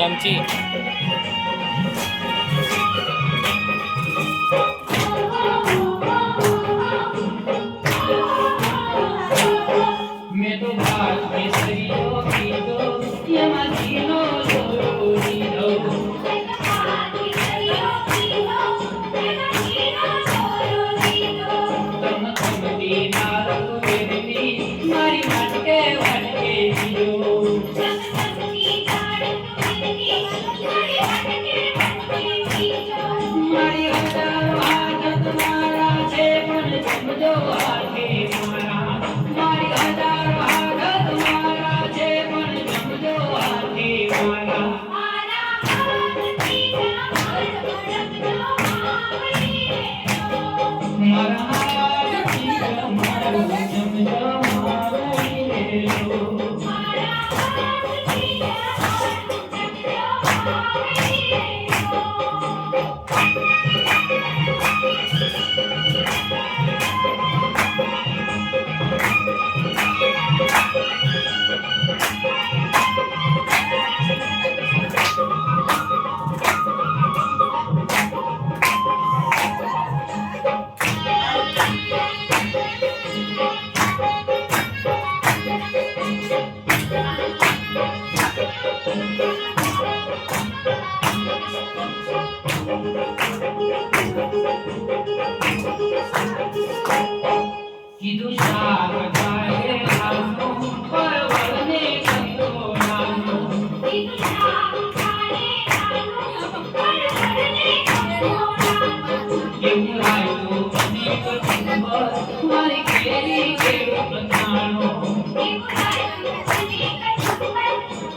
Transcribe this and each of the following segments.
चमची मैं तो बाल केसरियों की दो ये मदीनों जोड़ी दो तुम दीनारो तेरी मारी मटके वटके जियो કીધું શાક જાય આનો પરવળને કંદો નાનો કીધું શાક જાય આનો પરવળને કંદો નાનો કેવું રાયલું અનેક ખબર મારી કેરી કેવું પતાણો કેવું રાયલું અનેક ખબર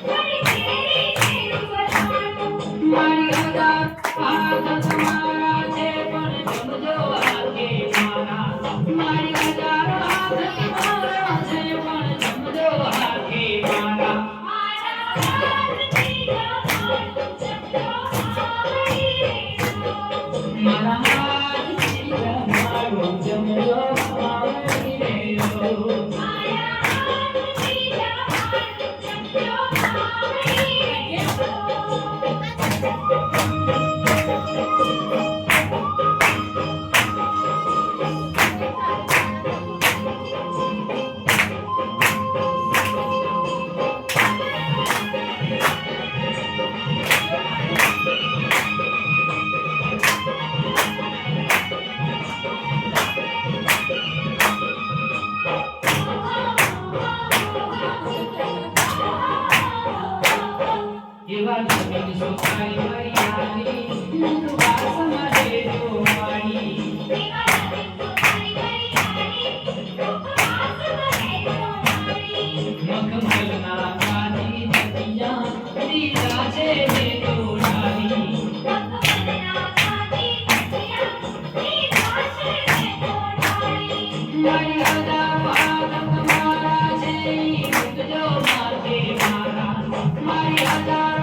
મારી કેરી કેવું પતાણો મારી અદા આદત મારા છે પણ સમજો આગે મારા મારી અદા આદત મારા છે પણ સમજો આગે મારા મારા હાથથી તમારો જમજો આવડી રહ્યો એવા જમીન સુખાઈ વરિયાળી તું વાસમાં દેજો વાળી એવા જમીન સુખાઈ વરિયાળી તું વાસમાં દેજો વાળી મખમલના કાની જતિયા લીલા છે દેજો ડાળી મખમલના કાની જતિયા લીલા છે દેજો ડાળી મારી અદા વાદક મારા છે મૂકજો માથે મારા મારી અદા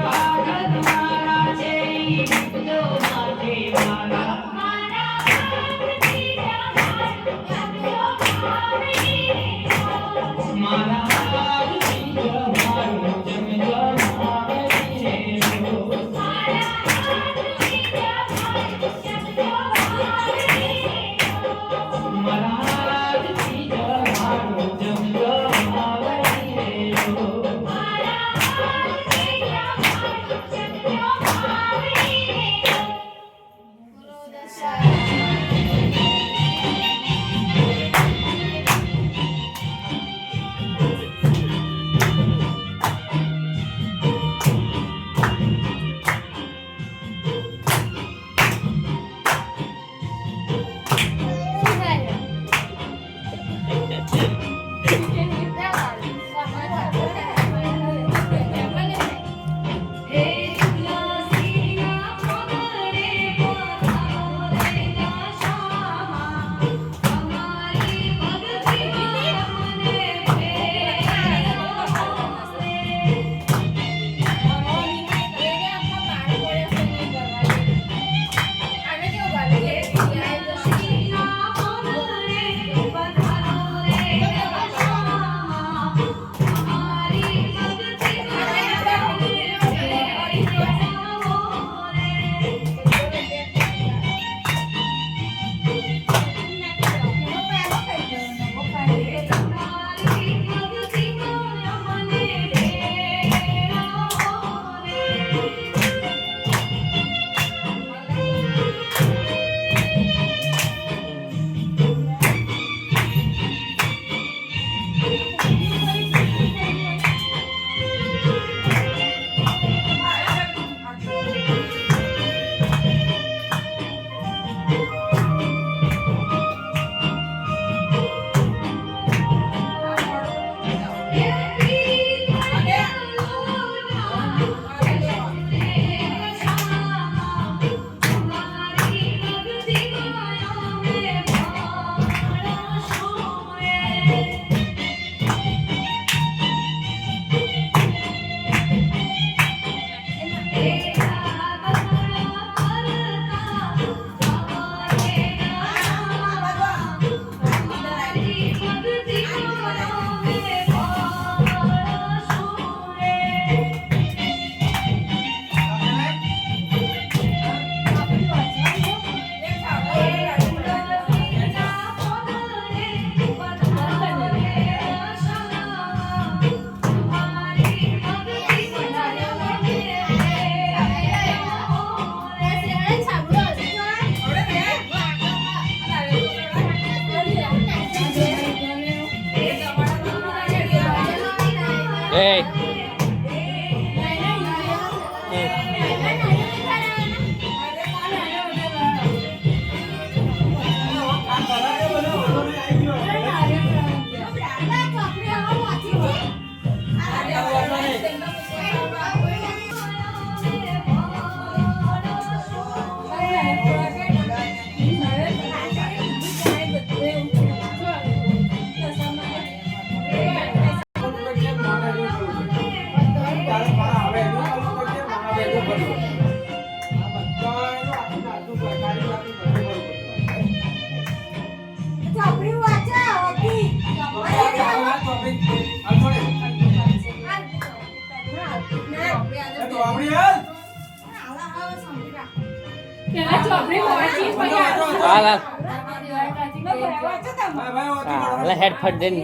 હેડ ફટ દે ને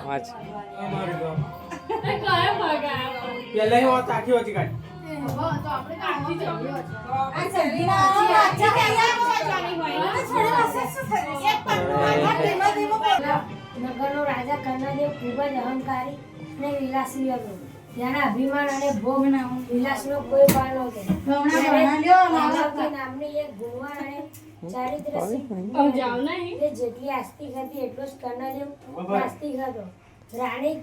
વાંચ નગરનો રાજા કર્ણદેવ ખૂબ જ અહંકારી અને વિલાસી હતો. તેના અભિમાન અને ભોગ વિલાસનો કોઈ પાર નહોતો. નામની એક ગુણવાન અને ચારિત્ર્ય તે જેટલી આસ્તિક હતી એટલો જ કર્ણદેવ નાસ્તિક હતો. રાણી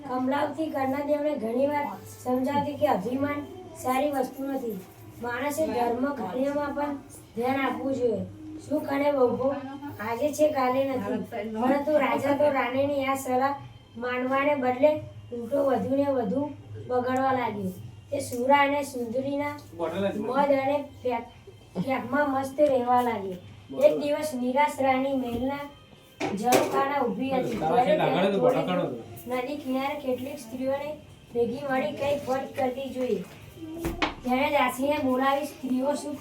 કમલાવતી કર્ણદેવને ઘણીવાર સમજાવતી કે અભિમાન સારી વસ્તુ નથી. માણસે ધર્મ કાર્યમાં પણ ધ્યાન આપવું જોઈએ. સુખ અને વૈભવ આજે છે કાલે નથી. પરંતુ રાજા તો રાણીની આ સલાહ માનવાને બદલે ઉલટો વધુ ને વધુ બગડવા લાગ્યો. તે સુરા અને સુંદરીના મદ અને પેકમાં મસ્ત રહેવા લાગ્યો. એક દિવસ નિરાશ રાણી મહેલના ઝરૂખાના ઊભી હતી. નદી કિનારે કેટલીક સ્ત્રીઓને ભેગી મળી કંઈક વર્ત કરતી જોઈ. તેણે દાસીને બોલાવી સ્ત્રીઓ શું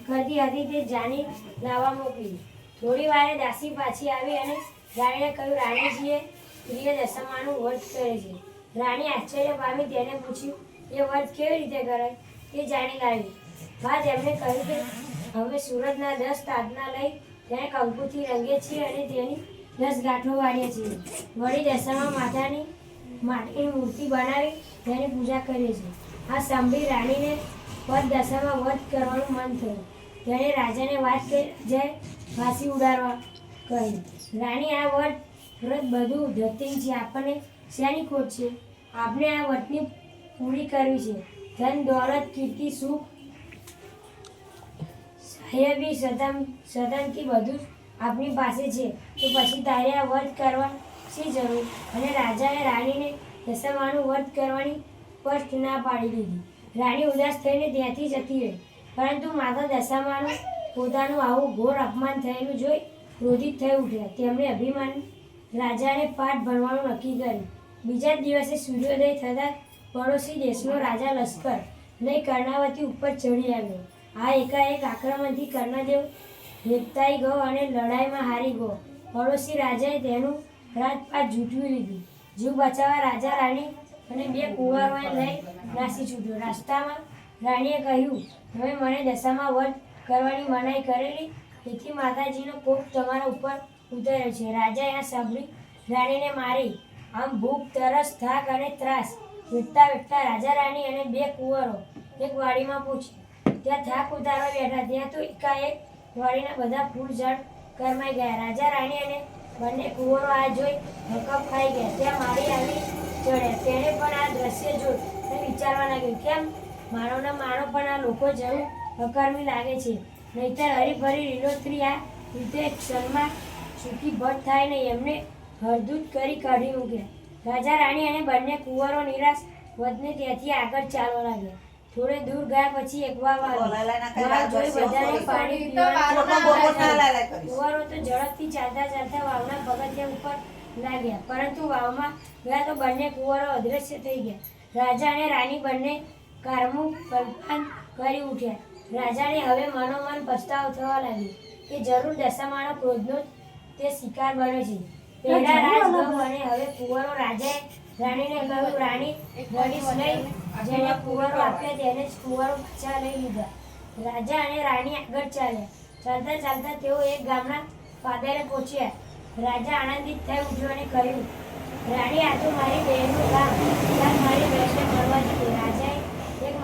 કરતી હતી તે જાણી લાવવા મોકલી. થોડી વારે દાસી પાછી આવી અને રાણીને કહ્યું, રાણીજીએ સ્ત્રીએ દશામાનું વ્રત કરે છે. રાણી આશ્ચર્ય પામી તેને પૂછ્યું, એ વ્રત કેવી રીતે કરાય તે જાણી લાવી. બાદ એમણે કહ્યું કે અમે સુરતના 10 તાજના લઈ તેને કંકુથી રંગે છીએ અને તેની 10 ગાંઠો વાળીએ છીએ. વળી દશામાં માતાની માટીની મૂર્તિ બનાવી તેની પૂજા કરીએ છીએ. આ સાંભળી રાણીને પદ દશામાં વ્રત કરવાનું મન થયું. તેણે રાજાને વાત જાય ફાંસી ઉડાડવા કહી. રાણી, આ વ્રત બધું ધતિંગ છે. આપણને શેની ખોટ છે? આપણે આ વ્રતની પૂરી કરવી છે. ધન દોલત કીર્તિ સુખ સાહેબી સદનથી બધું જ આપણી પાસે છે. તો પછી તારે આ વ્રત કરવા શી જરૂર? અને રાજાએ રાણીને દશામાનું વ્રત કરવાની સ્પષ્ટ ના પાડી દીધી. રાણી ઉદાસ થઈને ત્યાંથી જતી રહી. પરંતુ માતા દશામાનું પોતાનું આવું ઘોર અપમાન થયેલું જોઈ ક્રોધિત થઈ ઉઠ્યા. તેમણે અભિમાન રાજાને પાઠ ભણવાનું નક્કી કર્યું. બીજા જ દિવસે સૂર્યોદય થતાં પડોશી દેશનો રાજા લશ્કર લઈ કર્ણાવતી ઉપર ચડી આવ્યો. આ એકાએક આક્રમણથી કર્ણદેવ હેપતાઈ ગયો અને લડાઈમાં હારી ગયો. પડોશી રાજાએ તેનું રાજપાટ ઝૂંટવી લીધું. જીવ બચાવવા રાજા રાણી અને 2 કુંવરોને લઈ નાસી છૂટ્યો. રસ્તામાં રાણીએ કહ્યું, હવે મને દશામાં વ્રત કરવાની મનાઈ કરેલી, તેથી માતાજીનો કોપ તમારા ઉપર ઉતર્યો છે. રાજાએ આ સાંભળી રાણીને મારી. આમ ભૂખ, તરસ, થાક અને ત્રાસ વેઠતા વેઠતા રાજા રાણી અને 2 કુંવરો એક વાડીમાં પહોંચ્યા. ત્યાં થાક ઉતારવા બેઠા. ત્યાં તો એકાએક વાડીના બધા ફૂલ ઝાડ કરમાઈ ગયા. રાજા રાણી અને બંને કુંવરો આ જોઈ હકમ ખાઈ ગયા. ત્યાં માળી આવી ચડ્યા. તેણે પણ આ દ્રશ્ય જોઈ અને વિચારવા લાગ્યું, કેમ માનોના માનો પણ આ લોકો જરૂર હકર્મી લાગે છે. નહીંતર હરીફરી લીલોતરી આ રીતે ક્ષણમાં સૂકી ભટ્ટ થાય ને એમને હરદૂત કરી કાઢી મૂક્યા. રાજા રાણી અને બંને કુંવરો નિરાશ વધને ત્યાંથી આગળ ચાલવા લાગ્યા. થોડે દૂર ગયા પછી એક વાવ આવી. વાવ જોઈ બધાને પાણી પીવાનું. કુંવરો તો ઝડપથી ચાલતા ચાલતા વાવના પગથિયા ઉપર લાગ્યા. પરંતુ વાવમાં ગયા તો બંને કુંવરો અદૃશ્ય થઈ ગયા. રાજા અને રાણી બંને કારમું કલ્પાન કરી ઉઠ્યા. રાજાને હવે મનોમન પસ્તાવો થવા લાગ્યો કે જરૂર દશામાનો ક્રોધનો તે શિકાર બન્યો છે. પહેલા રાજ ગયો અને હવે કુંવરો. રાજાએ રાણીને કહ્યું, રાણી રડીશ નહીં. જેને કુંવરો આપ્યા તેને જ કુંવરો પાછા લઈ લીધા. રાજા અને રાણી આગળ ચાલ્યા. ચાલતા ચાલતા તેઓ એક ગામના પાદરે પહોંચ્યા. રાજા આનંદિત થઈ ઉઠ્યો અને કહ્યું, રાણી, આ તો મારી બહેનનું ગામ. ત્યાં મારી બહેનને મળવા જતી. રાજાએ એક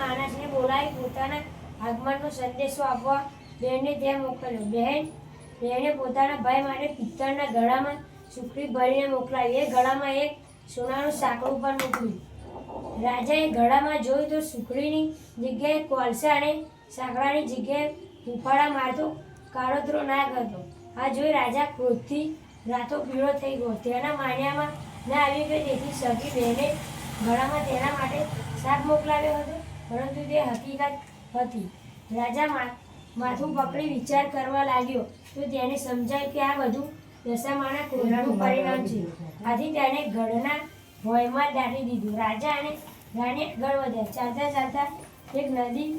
પોતાના આગમનનો સંદેશો આપવા બહેનને ત્યાં મોકલ્યો. બહેને પોતાના ભાઈ માટે પિત્તળના ઘડામાં સુખડી ભરીને મોકલાવી. એ ઘડામાં એક સોનાનું સાંકળું પણ મોકલ્યું. રાજાએ ઘડામાં જોયું તો સુખડીની જગ્યાએ કોલસા અને સાંકળાની જગ્યાએ હૂંફાળા મારતો કાળોતરો નાગ હતો. આ જોઈ રાજા ક્રોધથી રાતો પીળો થઈ ગયો. તેના માન્યામાં ના આવ્યું કે તેથી સગી બહેને ઘડામાં તેના માટે શાક મોકલાવ્યો હતો, પરંતુ તે હકીકત હતી. રાજા માથું પકડી વિચાર કરવા લાગ્યો તો તેને સમજાયું કે આ બધું દશામાના ક્રોધનું પરિણામ છે. આથી તેને ગઢના ભોયમાં દાટી દીધું. રાજા અને રાણી આગળ વધ્યા. ચાલતા ચાલતા એક નદી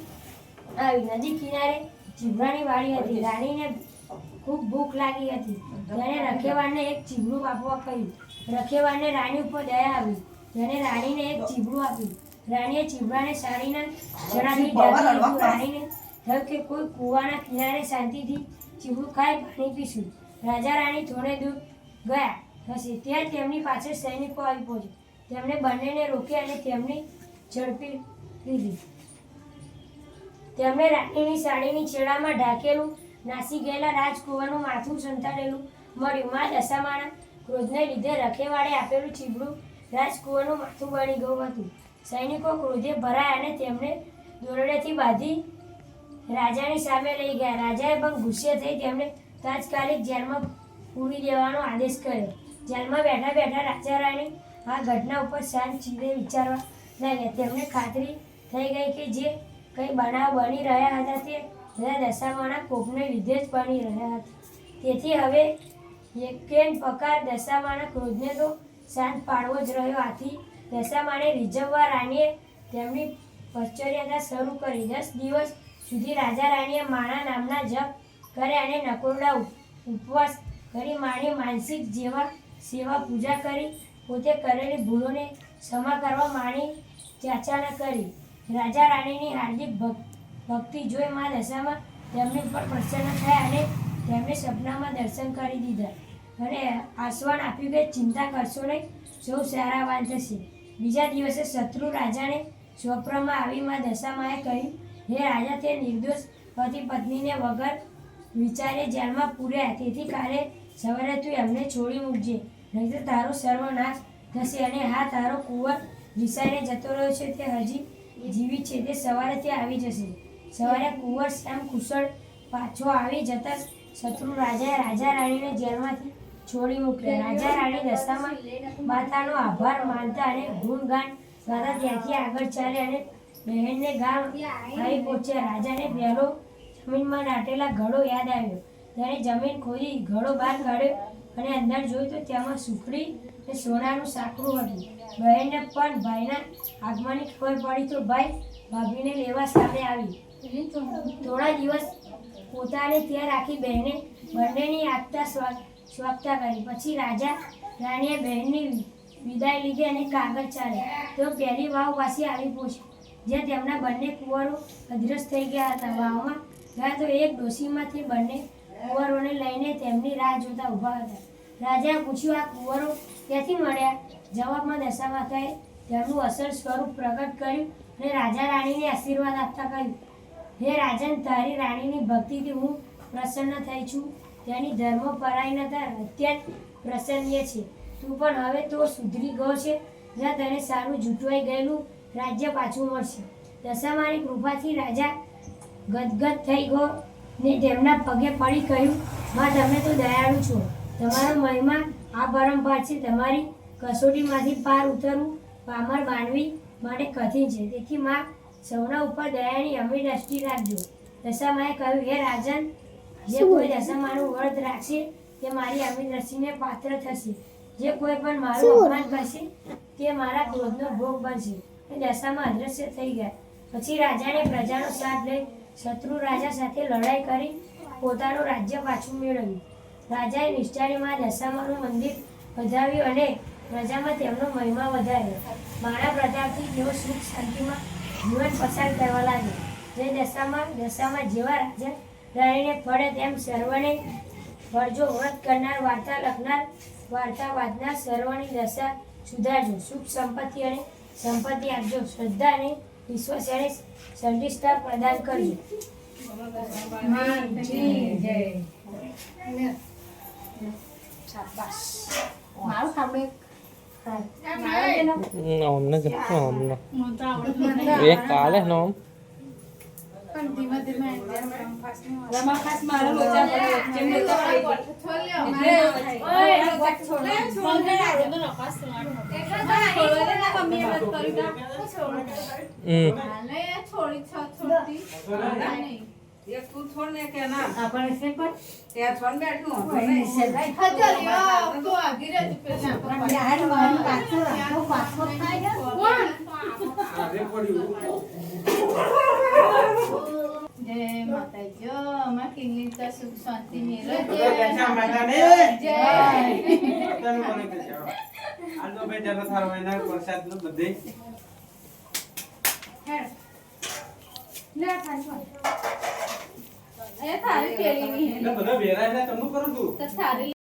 આવી. નદી કિનારે ચીભડાની વાડી હતી. રાણીને ખૂબ ભૂખ લાગી હતી. તેણે રખેવાળને એક ચીબડું આપવા કહ્યું. રખેવાળને રાણી ઉપર દયા આવી. તેણે રાણીને એક ચીબડું આપ્યું. રાણીએ ચીબડાને સાડીના જણાથી ઢાંકી દીધું. રાણીને થયું કે કોઈ કૂવાના કિનારે શાંતિથી ચીબડું ખાઈ પાણી પીશું. રાજા રાણી થોડે દૂર ગયા હશે ત્યાં તેમની પાછળ સૈનિકો આવી પહોંચ્યા. તેમણે બંનેને રોક્યા અને તેમની ઝડપી લીધી. તેમણે રાણીની સાડીની છેડામાં ઢાંકેલું નાસી ગયેલા રાજકુંવરનું માથું સંતાડેલું મળ્યું. મા દશામાના ક્રોધને લીધે રખેવાળે આપેલું ચીબડું રાજકુંવરનું માથું બની ગયું હતું. સૈનિકો ક્રોધે ભરાયા અને તેમને દોરડેથી બાંધી રાજાની સામે લઈ ગયા. રાજાએ પણ ગુસ્સે થઈ તેમને તાત્કાલિક જેલમાં પૂરી દેવાનો આદેશ કર્યો. જેલમાં બેઠા બેઠા રાજા રાણી આ ઘટના ઉપર શાંત ચીરે વિચારવા લાગ્યા. તેમને ખાતરી થઈ ગઈ કે જે કંઈ બનાવ બની રહ્યા હતા તે બધા દશામાના કોપને લીધે જ બની રહ્યા હતા. તેથી હવે એકેન પ્રકાર દશામાના ક્રોધને તો શાંત પાડવો જ રહ્યો. આથી દશામાને રીઝવવા રાણીએ તેમની પશ્ચર્યતા શરૂ કરી. 10 દિવસ સુધી રાજા રાણીએ માણા નામના જપ કર્યા અને નકોરડા ઉપવાસ કરી માની માનસિક જેવા સેવા પૂજા કરી. પોતે કરેલી ભૂલોને ક્ષમા કરવા માણી ચાચાના કરી. રાજા રાણીની હાર્દિક ભક્તિ જોઈ મા દશામાં તેમને પર પ્રસન્ન થયા અને તેમને સપનામાં દર્શન કરી દીધા અને આશ્વાસન આપ્યું કે ચિંતા કરશો નહીં, સૌ સારાવાન થશે. બીજા દિવસે શત્રુ રાજાને સ્વપ્નમાં આવી મા દશામાએ કહ્યું, હે રાજા, તે નિર્દોષ પતિ પત્નીને વગર વિચારે જેલમાં પૂર્યા. તેથી કાલે સવારે તું એમને છોડી મૂકજે, નહીં તો તારો સર્વનાશ થશે. અને હા, તારો કુંવર રિસાઈને જતો રહ્યો છે તે હજી જીવિત છે, તે સવારે ત્યાં આવી જશે. સવારે કુંવર શ્યામ કુશળ પાછો આવી જતા શત્રુ રાજાએ રાજા રાણીને જેલમાંથી છોડી મૂક્યા. રાજા રાણી દશામાં માતાનો આભાર માનતા અને ગુણગાન ગાતા ત્યાંથી આગળ ચાલ્યા અને બહેનને ગામ આવી પહોંચ્યા. રાજાને પહેલો જમીનમાં દાટેલા ઘડો યાદ આવ્યો. તેણે જમીન ખોદી ઘડો બહાર કાઢ્યો અને અંદર જોયું તો તેમાં સુખડી અને સોનાનું સાંકળું હતું. બહેનને પણ ભાઈના આગમનની ખબર પડી તો ભાઈ ભાભીને લેવા સામે આવી. થોડા દિવસ પોતાને ત્યાં રાખી બહેને બંનેની આગતા સ્વાગતા કરી. પછી રાજા રાણીએ બહેનની વિદાય લીધી અને કાગળ ચાલ્યા. તેઓ પહેલી વાવ પાસે આવી પહોંચ્યા, જ્યાં તેમના બંને કુંવરો અદૃશ્ય થઈ ગયા હતા. વાવમાં ગયા તો એક ડોશીમાંથી બંને કુંવરોને લઈને તેમની રાહ જોતા ઊભા હતા. રાજાએ પૂછ્યું, આ કુંવરો ક્યાંથી મળ્યા? જવાબમાં દશામાતાએ તેમનું અસલ સ્વરૂપ પ્રગટ કર્યું અને રાજા રાણીને આશીર્વાદ આપતા કહ્યું, હે રાજન, તારી રાણીની ભક્તિથી હું પ્રસન્ન થઈ છું. તેની ધર્મપરાયણતા અત્યંત પ્રસન્નીય છે. તું પણ હવે તો સુધરી ગયો છે. જ્યાં તને સારું જૂટવાઈ ગયેલું રાજ્ય પાછું મળશે. દશામાની કૃપાથી રાજા ગદગદ થઈ ગયો ને તેમના પગે પડી કહ્યું, માં, તમે તો દયાળુ છો. તમારો મહિમા આ પરંપરા છે. તમારી કસોટીમાંથી પાર ઉતરવું પામર માનવી માટે કઠિન છે. તેથી માં, સૌના ઉપર દયાની અમી દ્રષ્ટિ રાખજો. દશામાએ કહ્યું, હે રાજન, જે કોઈ દશામાનું વ્રત રાખશે તે મારી અમી દ્રષ્ટિને પાત્ર થશે. જે કોઈ પણ મારું અપમાન કરશે તે મારા ક્રોધનો ભોગ બનશે. દશામાં અદ્રશ્ય થઈ ગયા. પછી રાજાને પ્રજાનો સાથ લઈ શત્રુ રાજા સાથે લડાઈ કરી પોતાનું રાજ્ય પાછું મેળવ્યું. રાજાએ નિષ્ઠાની દશામાનું મંદિર વધાવ્યું અને પ્રજામાં તેમનો મહિમા વધાર્યો. મારા પ્રતાપથી તેઓ સુખ શાંતિમાં જીવન પસાર કરવા લાગ્યા. જે દશામાં જેવા રાજા રાણીને ફળે તેમ સર્વને ફળજો. વ્રત કરનાર, વાર્તા લખનાર, વાર્તા વાંચનાર સર્વની દશા સુધારજો. સુખ સંપત્તિ અને સંપત્તિ આપજો. શ્રદ્ધા અને વિશ્વસનીય સંતુષ્ટતા પ્રદાન કરજો. અમને જતો અમને એક કાલે નો રમા ખાસ મારો લોચા પડ્યો જેમ લેતા જય માતાજી અમાર કિંગલી તો સુખ શાંતિ મેળે એ થારી કેળી ની બધા ભેરા એટલે તમને કરું છું તો થારી